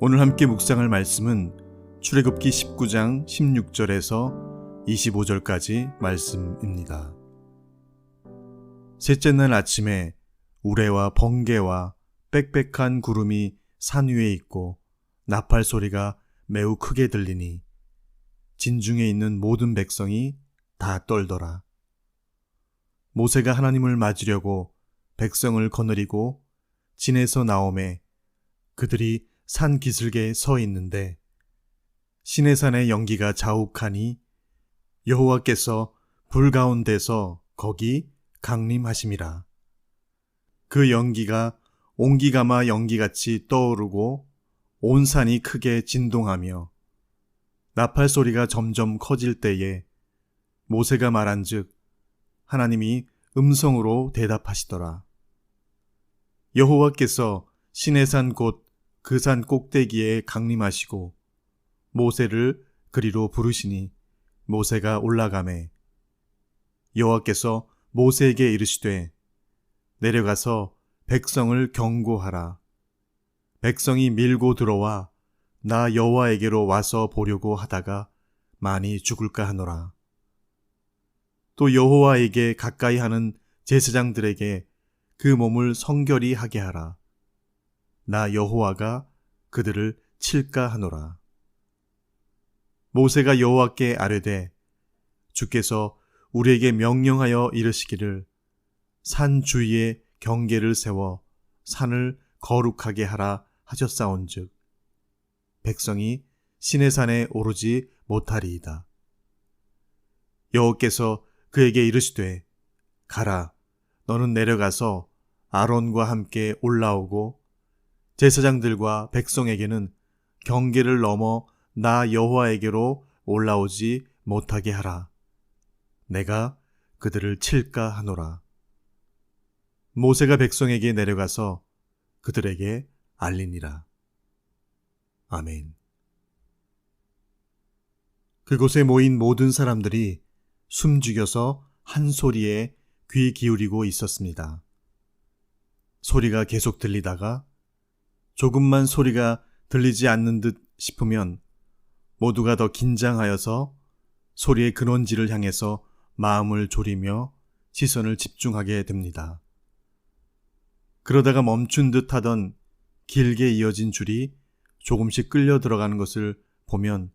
오늘 함께 묵상할 말씀은 출애굽기 19장 16절에서 25절까지 말씀입니다. 셋째 날 아침에 우레와 번개와 빽빽한 구름이 산 위에 있고 나팔 소리가 매우 크게 들리니 진중에 있는 모든 백성이 다 떨더라. 모세가 하나님을 맞으려고 백성을 거느리고 진에서 나오매 그들이 산 기슭에 서 있는데 시내산의 연기가 자욱하니 여호와께서 불 가운데서 거기 강림하심이라. 그 연기가 옹기가마 연기같이 떠오르고 온 산이 크게 진동하며 나팔 소리가 점점 커질 때에 모세가 말한즉 하나님이 음성으로 대답하시더라. 여호와께서 시내산 곧 그 산 꼭대기에 강림하시고 모세를 그리로 부르시니 모세가 올라가매 여호와께서 모세에게 이르시되 내려가서 백성을 경고하라. 백성이 밀고 들어와 나 여호와에게로 와서 보려고 하다가 많이 죽을까 하노라. 또 여호와에게 가까이 하는 제사장들에게 그 몸을 성결히 하게 하라. 나 여호와가 그들을 칠까 하노라. 모세가 여호와께 아뢰되 주께서 우리에게 명령하여 이르시기를 산 주위에 경계를 세워 산을 거룩하게 하라 하셨사온즉 백성이 시내산에 오르지 못하리이다. 여호와께서 그에게 이르시되 가라. 너는 내려가서 아론과 함께 올라오고 제사장들과 백성에게는 경계를 넘어 나 여호와에게로 올라오지 못하게 하라. 내가 그들을 칠까 하노라. 모세가 백성에게 내려가서 그들에게 알리니라. 아멘. 그곳에 모인 모든 사람들이 숨죽여서 한 소리에 귀 기울이고 있었습니다. 소리가 계속 들리다가 조금만 소리가 들리지 않는 듯 싶으면 모두가 더 긴장하여서 소리의 근원지를 향해서 마음을 졸이며 시선을 집중하게 됩니다. 그러다가 멈춘 듯 하던 길게 이어진 줄이 조금씩 끌려 들어가는 것을 보면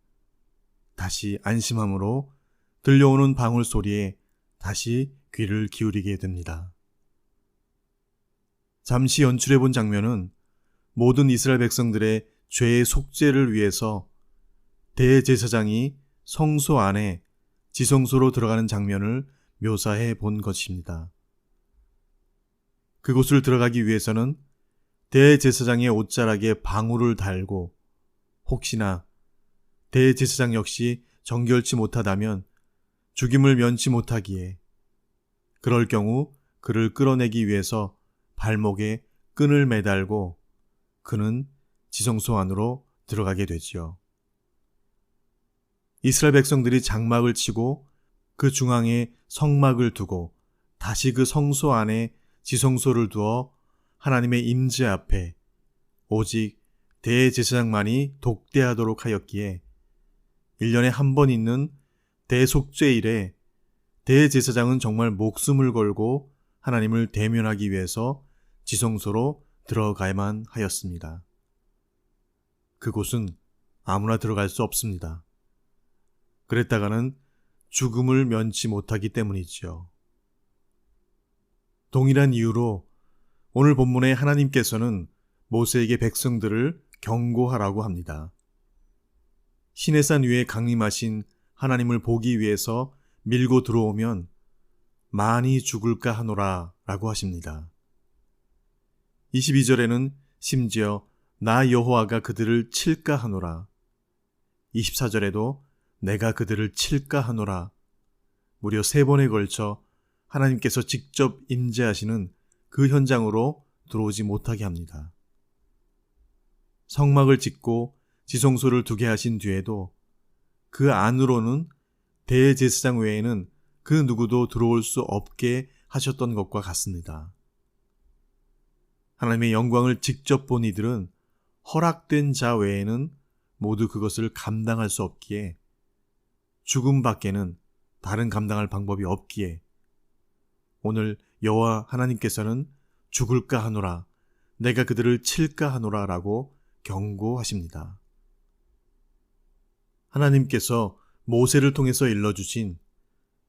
다시 안심함으로 들려오는 방울 소리에 다시 귀를 기울이게 됩니다. 잠시 연출해 본 장면은 모든 이스라엘 백성들의 죄의 속죄를 위해서 대제사장이 성소 안에 지성소로 들어가는 장면을 묘사해 본 것입니다. 그곳을 들어가기 위해서는 대제사장의 옷자락에 방울을 달고 혹시나 대제사장 역시 정결치 못하다면 죽임을 면치 못하기에 그럴 경우 그를 끌어내기 위해서 발목에 끈을 매달고 그는 지성소 안으로 들어가게 되지요. 이스라엘 백성들이 장막을 치고 그 중앙에 성막을 두고 다시 그 성소 안에 지성소를 두어 하나님의 임재 앞에 오직 대제사장만이 독대하도록 하였기에 1년에 한 번 있는 대속죄일에 대제사장은 정말 목숨을 걸고 하나님을 대면하기 위해서 지성소로 들어가야만 하였습니다. 그곳은 아무나 들어갈 수 없습니다. 그랬다가는 죽음을 면치 못하기 때문이지요. 동일한 이유로 오늘 본문에 하나님께서는 모세에게 백성들을 경고하라고 합니다. 시내산 위에 강림하신 하나님을 보기 위해서 밀고 들어오면 많이 죽을까 하노라 라고 하십니다. 22절에는 심지어 나 여호와가 그들을 칠까 하노라. 24절에도 내가 그들을 칠까 하노라. 무려 3번에 걸쳐 하나님께서 직접 임재하시는 그 현장으로 들어오지 못하게 합니다. 성막을 짓고 지성소를 두게 하신 뒤에도 그 안으로는 대제사장 외에는 그 누구도 들어올 수 없게 하셨던 것과 같습니다. 하나님의 영광을 직접 본 이들은 허락된 자 외에는 모두 그것을 감당할 수 없기에, 죽음 밖에는 다른 감당할 방법이 없기에 오늘 여호와 하나님께서는 죽을까 하노라, 내가 그들을 칠까 하노라 라고 경고하십니다. 하나님께서 모세를 통해서 일러주신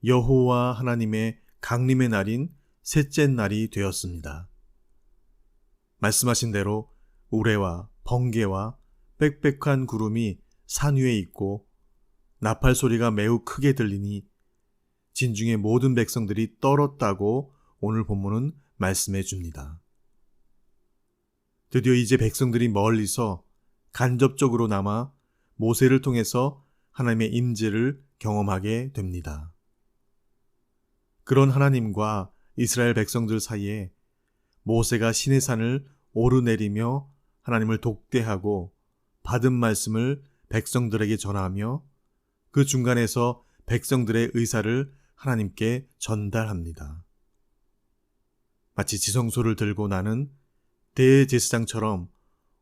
여호와 하나님의 강림의 날인 셋째 날이 되었습니다. 말씀하신 대로 우레와 번개와 빽빽한 구름이 산 위에 있고 나팔 소리가 매우 크게 들리니 진중의 모든 백성들이 떨었다고 오늘 본문은 말씀해 줍니다. 드디어 이제 백성들이 멀리서 간접적으로나마 모세를 통해서 하나님의 임재를 경험하게 됩니다. 그런 하나님과 이스라엘 백성들 사이에 모세가 시내산을 오르내리며 하나님을 독대하고 받은 말씀을 백성들에게 전하며 그 중간에서 백성들의 의사를 하나님께 전달합니다. 마치 지성소를 들고 나는 대제사장처럼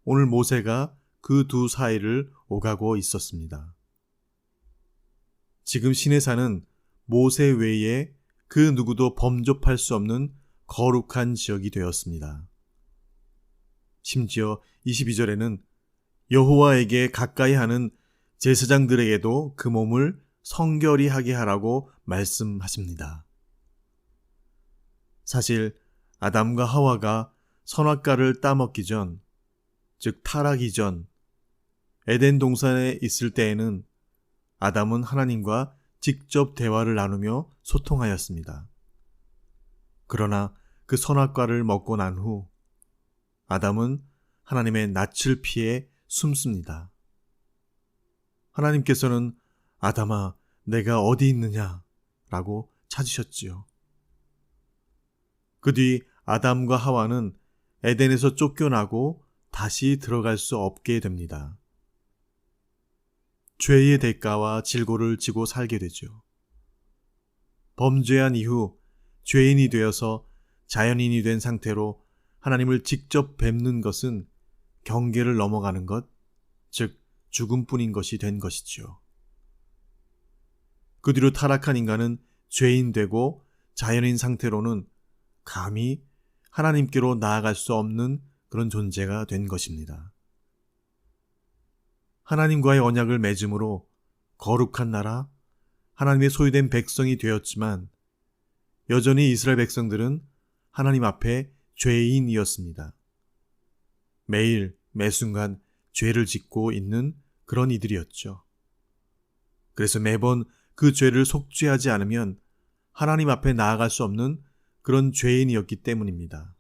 오늘 모세가 그 두 사이를 오가고 있었습니다. 지금 시내산은 모세 외에 그 누구도 범접할 수 없는 거룩한 지역이 되었습니다. 심지어 22절에는 여호와에게 가까이 하는 제사장들에게도 그 몸을 성결히 하게 하라고 말씀하십니다. 사실 아담과 하와가 선악과를 따먹기 전, 즉 타락이 전 에덴 동산에 있을 때에는 아담은 하나님과 직접 대화를 나누며 소통하였습니다. 그러나 그 선악과를 먹고 난 후 아담은 하나님의 낯을 피해 숨습니다. 하나님께서는 아담아, 내가 어디 있느냐? 라고 찾으셨지요. 그 뒤 아담과 하와는 에덴에서 쫓겨나고 다시 들어갈 수 없게 됩니다. 죄의 대가와 질고를 지고 살게 되죠. 범죄한 이후 죄인이 되어서 자연인이 된 상태로 하나님을 직접 뵙는 것은 경계를 넘어가는 것, 즉 죽음뿐인 것이 된 것이지요. 그 뒤로 타락한 인간은 죄인 되고 자연인 상태로는 감히 하나님께로 나아갈 수 없는 그런 존재가 된 것입니다. 하나님과의 언약을 맺음으로 거룩한 나라, 하나님의 소유된 백성이 되었지만 여전히 이스라엘 백성들은 하나님 앞에 죄인이었습니다. 매일 매순간 죄를 짓고 있는 그런 이들이었죠. 그래서 매번 그 죄를 속죄하지 않으면 하나님 앞에 나아갈 수 없는 그런 죄인이었기 때문입니다.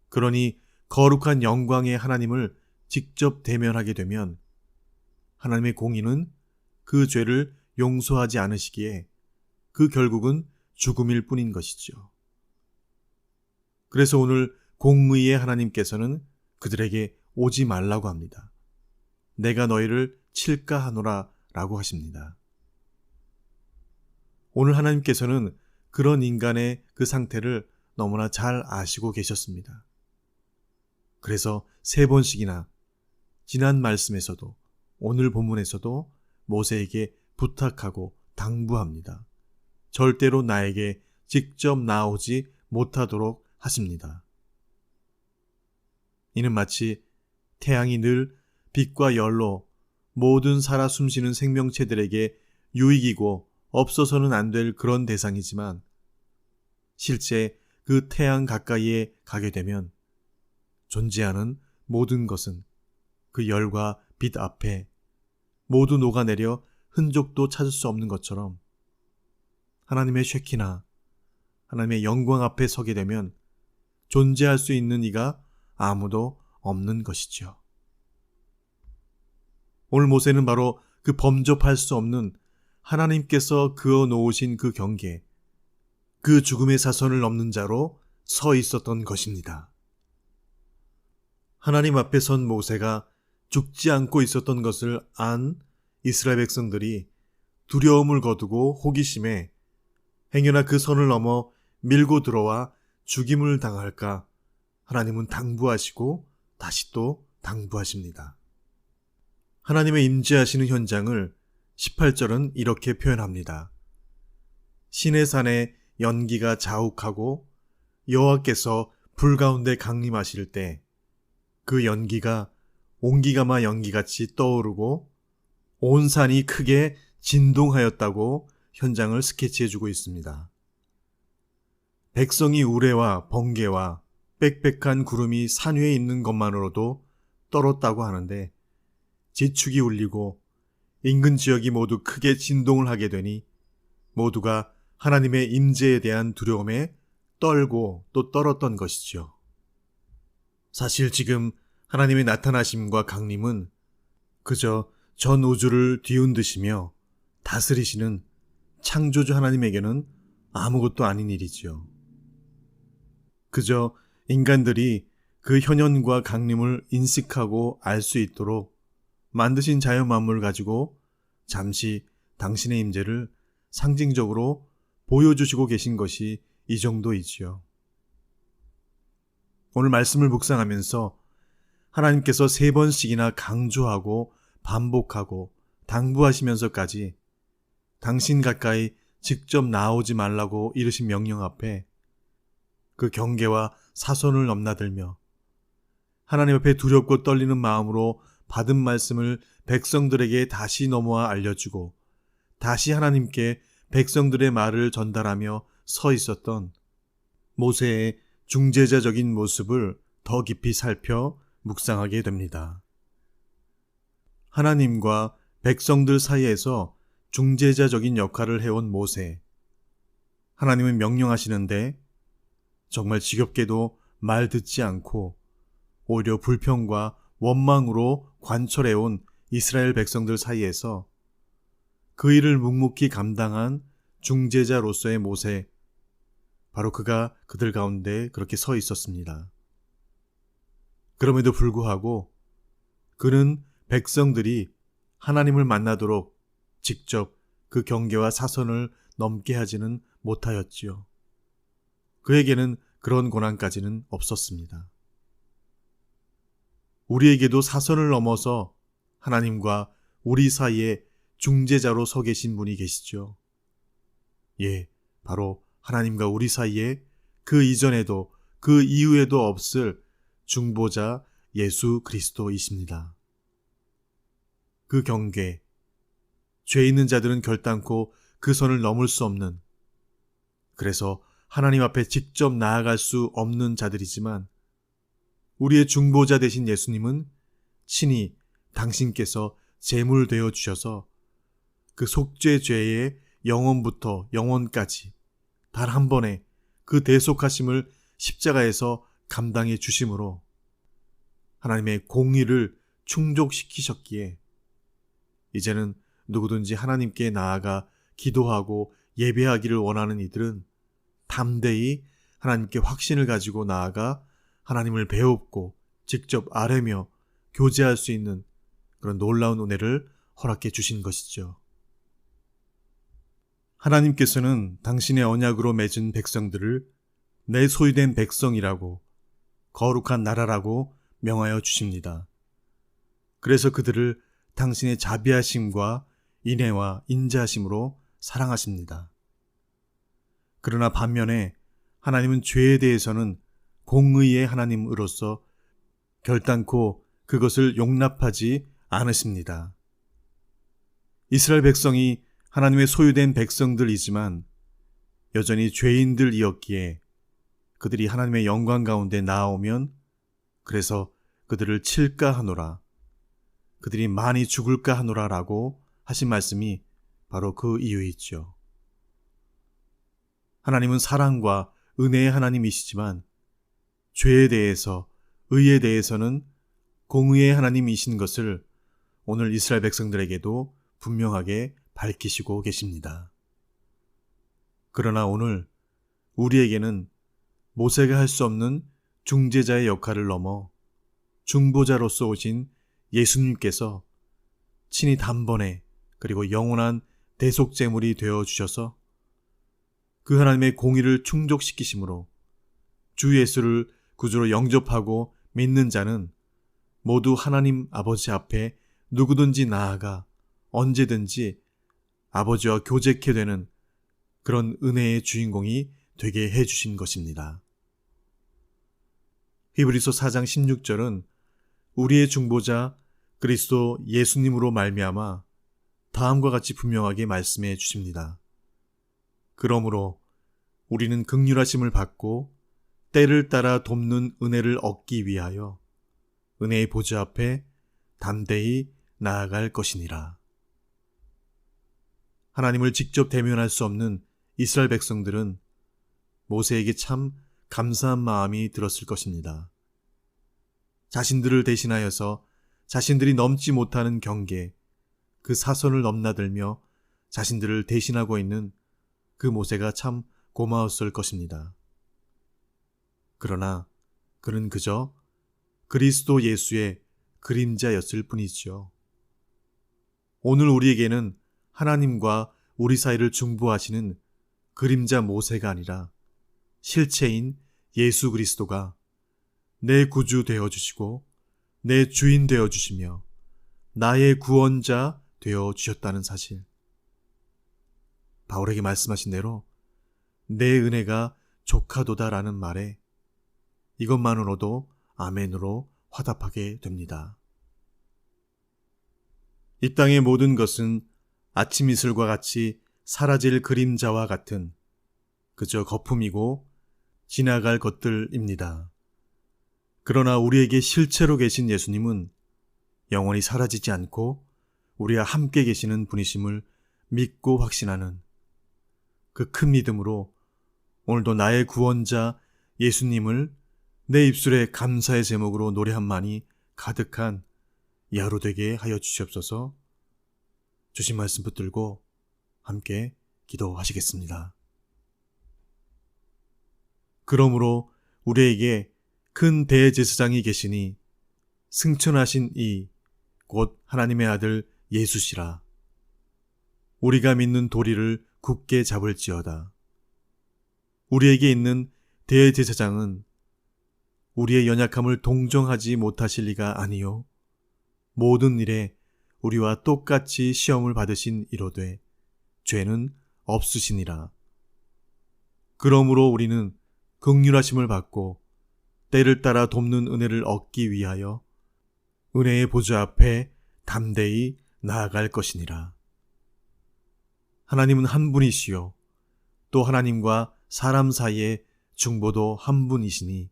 그러니 거룩한 영광의 하나님을 직접 대면하게 되면 하나님의 공의는 그 죄를 용서하지 않으시기에 그 결국은 죽음일 뿐인 것이죠. 그래서 오늘 공의의 하나님께서는 그들에게 오지 말라고 합니다. 내가 너희를 칠까 하노라 라고 하십니다. 오늘 하나님께서는 그런 인간의 그 상태를 너무나 잘 아시고 계셨습니다. 그래서 3번씩이나 지난 말씀에서도 오늘 본문에서도 모세에게 부탁하고 당부합니다. 절대로 나에게 직접 나오지 못하도록 하십니다. 이는 마치 태양이 늘 빛과 열로 모든 살아 숨쉬는 생명체들에게 유익이고 없어서는 안 될 그런 대상이지만 실제 그 태양 가까이에 가게 되면 존재하는 모든 것은 그 열과 빛 앞에 모두 녹아내려 흔적도 찾을 수 없는 것처럼 하나님의 쉐키나 하나님의 영광 앞에 서게 되면 존재할 수 있는 이가 아무도 없는 것이죠. 오늘 모세는 바로 그 범접할 수 없는 하나님께서 그어 놓으신 그 경계, 그 죽음의 사선을 넘는 자로 서 있었던 것입니다. 하나님 앞에 선 모세가 죽지 않고 있었던 것을 안 이스라엘 백성들이 두려움을 거두고 호기심에 행여나 그 선을 넘어 밀고 들어와 죽임을 당할까 하나님은 당부하시고 다시 또 당부하십니다. 하나님의 임재하시는 현장을 18절은 이렇게 표현합니다. 시내산에 연기가 자욱하고 여호와께서 불 가운데 강림하실 때 그 연기가 온기가마 연기같이 떠오르고 온 산이 크게 진동하였다고 현장을 스케치해주고 있습니다. 백성이 우레와 번개와 빽빽한 구름이 산 위에 있는 것만으로도 떨었다고 하는데 지축이 울리고 인근 지역이 모두 크게 진동을 하게 되니 모두가 하나님의 임재에 대한 두려움에 떨고 또 떨었던 것이죠. 사실 지금 하나님의 나타나심과 강림은 그저 전 우주를 뒤흔드시며 다스리시는 창조주 하나님에게는 아무것도 아닌 일이지요. 그저 인간들이 그 현현과 강림을 인식하고 알 수 있도록 만드신 자연 만물을 가지고 잠시 당신의 임재를 상징적으로 보여주시고 계신 것이 이 정도이지요. 오늘 말씀을 묵상하면서 하나님께서 3번씩이나 강조하고 반복하고 당부하시면서까지 당신 가까이 직접 나오지 말라고 이르신 명령 앞에 그 경계와 사선을 넘나들며 하나님 앞에 두렵고 떨리는 마음으로 받은 말씀을 백성들에게 다시 넘어와 알려주고 다시 하나님께 백성들의 말을 전달하며 서 있었던 모세의 중재자적인 모습을 더 깊이 살펴 묵상하게 됩니다. 하나님과 백성들 사이에서 중재자적인 역할을 해온 모세. 하나님은 명령하시는데 정말 지겹게도 말 듣지 않고 오히려 불평과 원망으로 관철해온 이스라엘 백성들 사이에서 그 일을 묵묵히 감당한 중재자로서의 모세, 바로 그가 그들 가운데 그렇게 서 있었습니다. 그럼에도 불구하고 그는 백성들이 하나님을 만나도록 직접 그 경계와 사선을 넘게 하지는 못하였지요. 그에게는 그런 고난까지는 없었습니다. 우리에게도 사선을 넘어서 하나님과 우리 사이에 중재자로 서 계신 분이 계시죠. 예, 바로 하나님과 우리 사이에 그 이전에도 그 이후에도 없을 중보자 예수 그리스도이십니다. 그 경계, 죄 있는 자들은 결단코 그 선을 넘을 수 없는, 그래서 하나님 앞에 직접 나아갈 수 없는 자들이지만 우리의 중보자 되신 예수님은 친히 당신께서 제물 되어 주셔서 그 속죄 죄의 영원부터 영원까지 단 한 번에 그 대속하심을 십자가에서 감당해 주심으로 하나님의 공의를 충족시키셨기에 이제는 누구든지 하나님께 나아가 기도하고 예배하기를 원하는 이들은 담대히 하나님께 확신을 가지고 나아가 하나님을 배웁고 직접 아뢰며 교제할 수 있는 그런 놀라운 은혜를 허락해 주신 것이죠. 하나님께서는 당신의 언약으로 맺은 백성들을 내 소유된 백성이라고 거룩한 나라라고 명하여 주십니다. 그래서 그들을 당신의 자비하심과 인애와 인자하심으로 사랑하십니다. 그러나 반면에 하나님은 죄에 대해서는 공의의 하나님으로서 결단코 그것을 용납하지 않으십니다. 이스라엘 백성이 하나님의 소유된 백성들이지만 여전히 죄인들이었기에 그들이 하나님의 영광 가운데 나아오면 그래서 그들을 칠까 하노라, 그들이 많이 죽을까 하노라 라고 하신 말씀이 바로 그 이유이죠. 하나님은 사랑과 은혜의 하나님이시지만 죄에 대해서, 의에 대해서는 공의의 하나님이신 것을 오늘 이스라엘 백성들에게도 분명하게 밝히시고 계십니다. 그러나 오늘 우리에게는 모세가 할 수 없는 중재자의 역할을 넘어 중보자로서 오신 예수님께서 친히 단번에 그리고 영원한 대속제물이 되어 주셔서 그 하나님의 공의를 충족시키심으로 주 예수를 구주로 영접하고 믿는 자는 모두 하나님 아버지 앞에 누구든지 나아가 언제든지 아버지와 교제케 되는 그런 은혜의 주인공이 되게 해주신 것입니다. 히브리서 4장 16절은 우리의 중보자 그리스도 예수님으로 말미암아 다음과 같이 분명하게 말씀해 주십니다. 그러므로 우리는 긍휼하심을 받고 때를 따라 돕는 은혜를 얻기 위하여 은혜의 보좌 앞에 담대히 나아갈 것이니라. 하나님을 직접 대면할 수 없는 이스라엘 백성들은 모세에게 참 감사한 마음이 들었을 것입니다. 자신들을 대신하여서 자신들이 넘지 못하는 경계, 그 사선을 넘나들며 자신들을 대신하고 있는 그 모세가 참 고마웠을 것입니다. 그러나 그는 그저 그리스도 예수의 그림자였을 뿐이지요. 오늘 우리에게는 하나님과 우리 사이를 중보하시는 그림자 모세가 아니라 실체인 예수 그리스도가 내 구주 되어주시고 내 주인 되어주시며 나의 구원자 되어주셨다는 사실. 바울에게 말씀하신 대로 내 은혜가 족하도다라는 말에 이것만으로도 아멘으로 화답하게 됩니다. 이 땅의 모든 것은 아침 이슬과 같이 사라질 그림자와 같은 그저 거품이고 지나갈 것들입니다. 그러나 우리에게 실체로 계신 예수님은 영원히 사라지지 않고 우리와 함께 계시는 분이심을 믿고 확신하는 그 큰 믿음으로 오늘도 나의 구원자 예수님을 내 입술에 감사의 제목으로 노래함만이 가득한 이 하루 되게 하여 주시옵소서. 주신 말씀 붙들고 함께 기도하시겠습니다. 그러므로 우리에게 큰 대제사장이 계시니 승천하신 이 곧 하나님의 아들 예수시라. 우리가 믿는 도리를 굳게 잡을지어다. 우리에게 있는 대제사장은 우리의 연약함을 동정하지 못하실 리가 아니요 모든 일에 우리와 똑같이 시험을 받으신 이로되 죄는 없으시니라. 그러므로 우리는 긍휼하심을 받고 때를 따라 돕는 은혜를 얻기 위하여 은혜의 보좌 앞에 담대히 나아갈 것이니라. 하나님은 한 분이시요 또 하나님과 사람 사이의 중보도 한 분이시니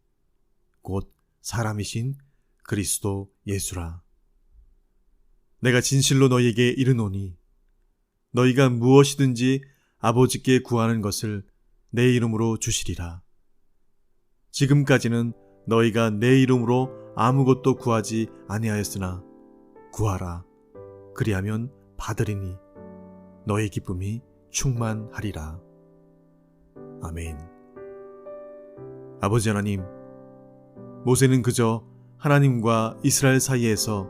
곧 사람이신 그리스도 예수라. 내가 진실로 너희에게 이르노니 너희가 무엇이든지 아버지께 구하는 것을 내 이름으로 주시리라. 지금까지는 너희가 내 이름으로 아무것도 구하지 아니하였으나 구하라. 그리하면 받으리니 너희 기쁨이 충만하리라. 아멘. 아버지 하나님, 모세는 그저 하나님과 이스라엘 사이에서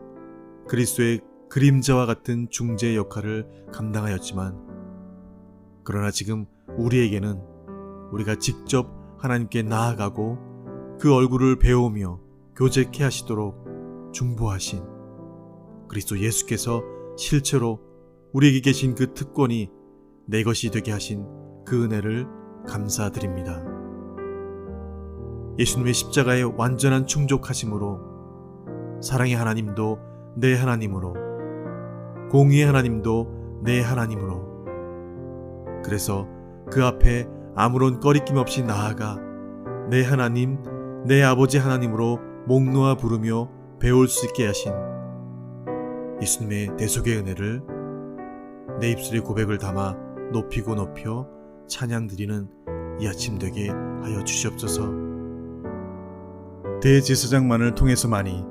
그리스도의 그림자와 같은 중재 역할을 감당하였지만 그러나 지금 우리에게는 우리가 직접 하나님께 나아가고 그 얼굴을 배우며 교제케 하시도록 중보하신 그리스도 예수께서 실체로 우리에게 계신 그 특권이 내 것이 되게 하신 그 은혜를 감사드립니다. 예수님의 십자가의 완전한 충족하심으로 사랑의 하나님도 내 하나님으로 공의의 하나님도 내 하나님으로 그래서 그 앞에 아무런 꺼리낌 없이 나아가 내 하나님, 내 아버지 하나님으로 목 놓아 부르며 배울 수 있게 하신 예수님의 대속의 은혜를 내 입술에 고백을 담아 높이고 높여 찬양 드리는 이 아침 되게 하여 주시옵소서. 대제사장만을 통해서만이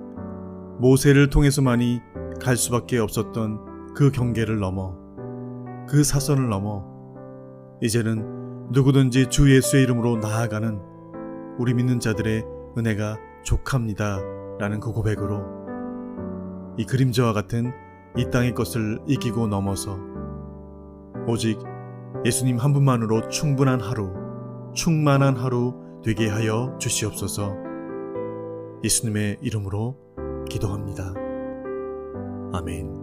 모세를 통해서만이 갈 수밖에 없었던 그 경계를 넘어 그 사선을 넘어 이제는 누구든지 주 예수의 이름으로 나아가는 우리 믿는 자들의 은혜가 족합니다 라는 그 고백으로 이 그림자와 같은 이 땅의 것을 이기고 넘어서 오직 예수님 한 분만으로 충분한 하루, 충만한 하루 되게 하여 주시옵소서. 예수님의 이름으로 기도합니다. 아멘.